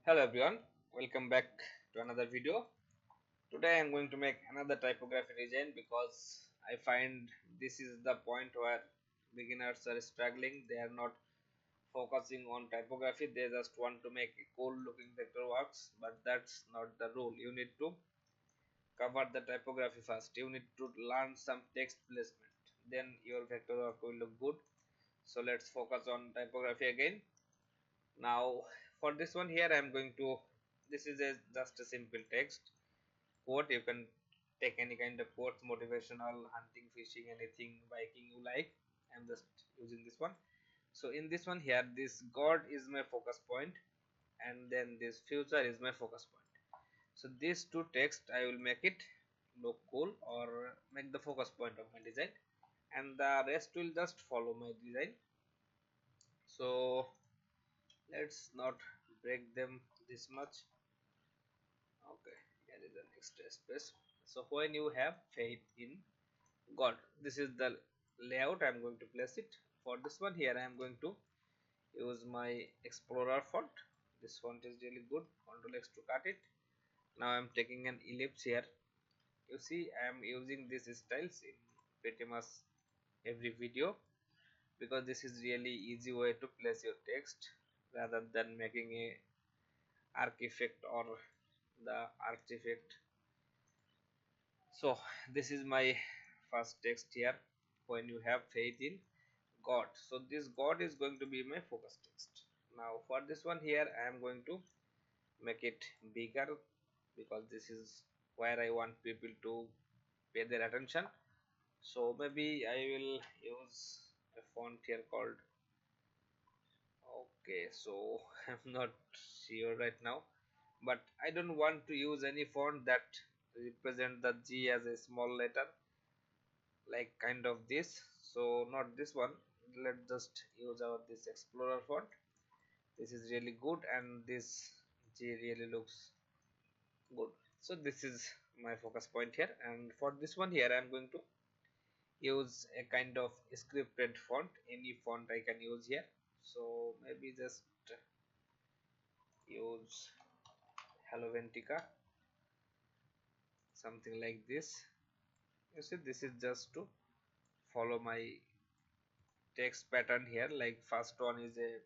Hello everyone, welcome back to another video. Today I am going to make another typography design because I find this is the point where beginners are struggling. They are not focusing on typography, they just want to make a cool looking vector works, but that's not the rule. You need to cover the typography first. You need to learn some text placement, then your vector work will look good. So let's focus on typography again. Now for this one here I am going to, this is just a simple text quote. You can take any kind of quote, motivational, hunting, fishing, anything, biking you like. I'm just using this one. So in this one here, this God is my focus point, and then this future is my focus point. So these two text I will make it look cool or make the focus point of my design, and the rest will just follow my design. So let's not break them this much. Okay, here is an extra space. So when you have faith in God, this is the layout I am going to place it. For this one here I am going to use my Explorer font. This font is really good. Ctrl X to cut it. Now I am taking an ellipse here. You see I am using these styles in pretty much every video because this is really easy way to place your text rather than making a arc effect or the arch effect. So this is my first text here. When you have faith in God, so this God is going to be my focus text. Now for this one here I am going to make it bigger because this is where I want people to pay their attention. So maybe I will use a font here called, okay, so I'm not sure right now, but I don't want to use any font that represent the G as a small letter, like kind of this. So not this one. Let's just use our this Explorer font. This is really good and this G really looks good. So this is my focus point here, and for this one here I'm going to use a kind of scripted font. Any font I can use here. So maybe just use Hello Ventica, something like this. You see, this is just to follow my text pattern here. Like first one is a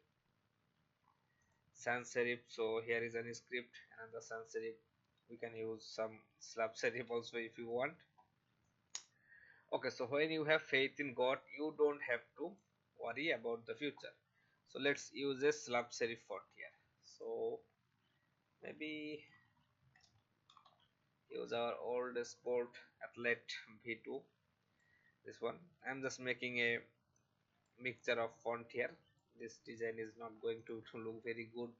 sans serif, so here is an script, another sans serif. We can use some slab serif also if you want. Okay, so when you have faith in God, you don't have to worry about the future. So let's use a slab serif font here. So maybe use our old sport athlete v2, this one. I'm just making a mixture of font here. This design is not going to look very good,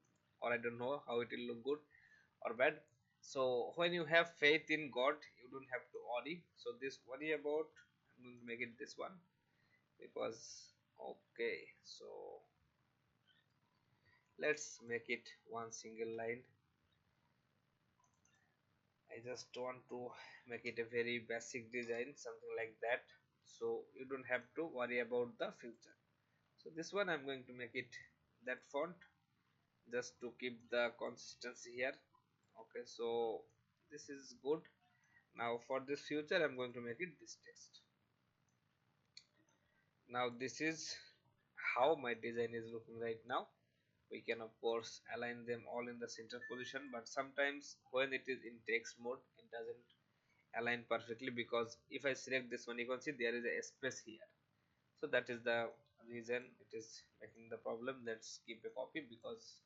or I don't know how it will look good or bad. So when you have faith in God, you don't have to worry. So this worry about, I'm going to make it this one because, okay, so let's make it one single line. I just want to make it a very basic design, something like that, so you don't have to worry about the future. So this one I'm going to make it that font just to keep the consistency here. Okay, so this is good. Now for this future I'm going to make it this text. Now this is how my design is looking right now. We can of course align them all in the center position, but sometimes when it is in text mode it doesn't align perfectly, because if I select this one you can see there is a space here. So that is the reason it is making the problem. Let's keep a copy because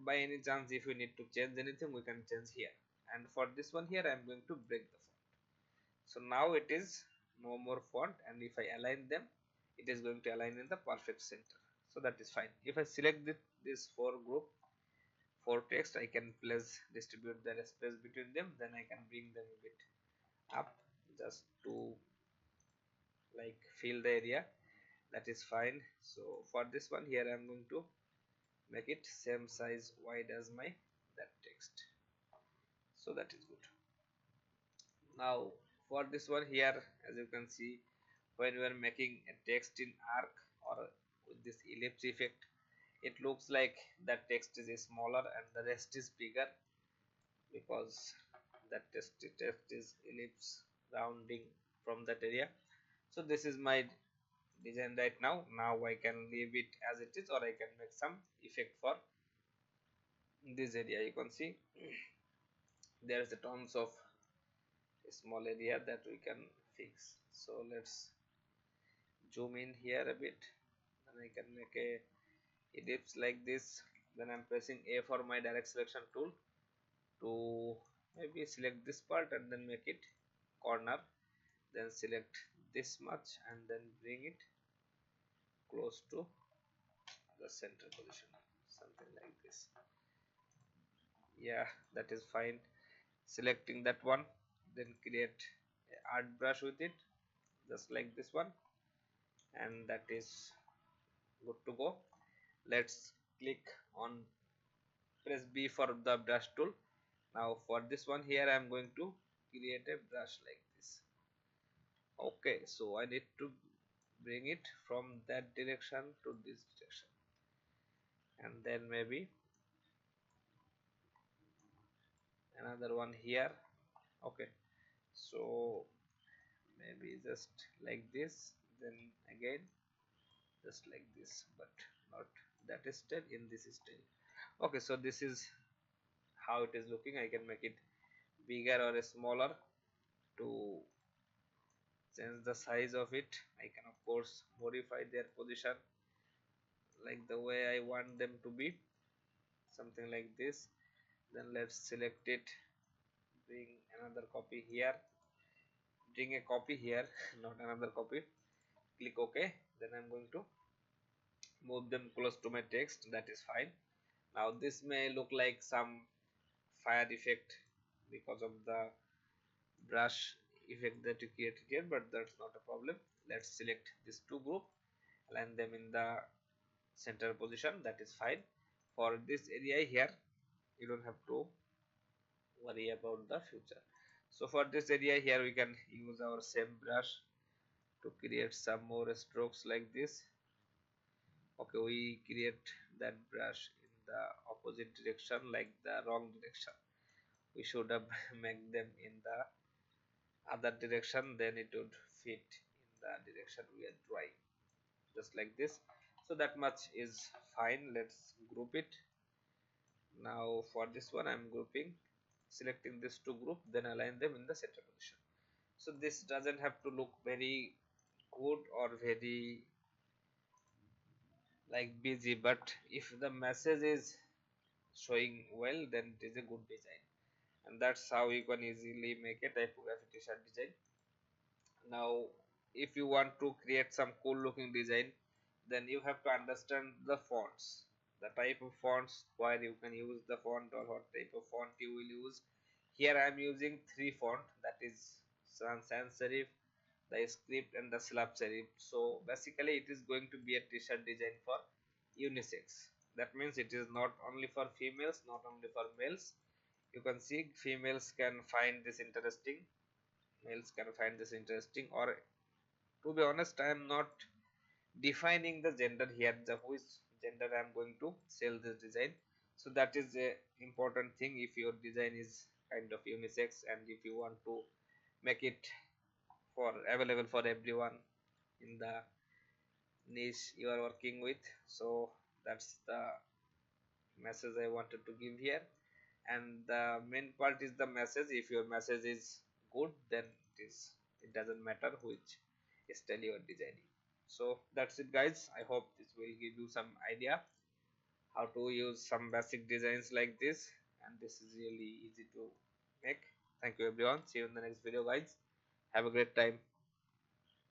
by any chance if we need to change anything we can change here. And for this one here I am going to break the font. So now it is no more font, and if I align them it is going to align in the perfect center. So that is fine. If I select this four group, four text, I can place distribute the space between them, then I can bring them a bit up just to like fill the area. That is fine. So for this one here I'm going to make it same size wide as my that text. So that is good. Now for this one here, as you can see, when we are making a text in arc or with this ellipse effect, it looks like that text is smaller and the rest is bigger, because that text is ellipse rounding from that area. So this is my design right now. I can leave it as it is, or I can make some effect for this area. You can see there's a tons of small area that we can fix. So let's zoom in here a bit, and I can make a ellipse like this. Then I'm pressing A for my direct selection tool to maybe select this part and then make it corner, then select this much and then bring it close to the center position, something like this. Yeah, that is fine. Selecting that one, then create a art brush with it, just like this one, and that is good to go. Let's click on, press B for the brush tool. Now for this one here I am going to create a brush like this. Okay, so I need to bring it from that direction to this direction, and then maybe another one here. Okay, so maybe just like this, then again just like this, but not that style, in this style. Okay, so this is how it is looking. I can make it bigger or smaller to change the size of it. I can of course modify their position like the way I want them to be, something like this. Then let's select it, bring another copy here, bring a copy here not another copy, click OK. Then I'm going to move them close to my text. That is fine. Now this may look like some fire effect because of the brush effect that you created here, but that's not a problem. Let's select these two group, align them in the center position. That is fine. For this area here you don't have to worry about the future. So for this area here we can use our same brush to create some more strokes like this. Okay, we create that brush in the opposite direction, like the wrong direction. We should have make them in the other direction, then it would fit in the direction we are drawing, just like this. So that much is fine. Let's group it. Now for this one I'm grouping, selecting this two group, then align them in the center position. So this doesn't have to look very good or very like busy, but if the message is showing well, then it is a good design. And that's how you can easily make a typography t-shirt design. Now if you want to create some cool looking design, then you have to understand the fonts, the type of fonts where you can use the font, or what type of font you will use. Here I am using three font, that is sans serif, the script and the slab serif. So basically it is going to be a t-shirt design for unisex. That means it is not only for females, not only for males. You can see females can find this interesting, males can find this interesting, or to be honest I am not defining the gender here, the which gender I am going to sell this design. So that is a important thing if your design is kind of unisex, and if you want to make it for available for everyone in the niche you are working with. So that's the message I wanted to give here. And the main part is the message. If your message is good, then it doesn't matter which style you are designing. So that's it guys. I hope this will give you some idea how to use some basic designs like this, and this is really easy to make. Thank you everyone. See you in the next video guys. Have a great time.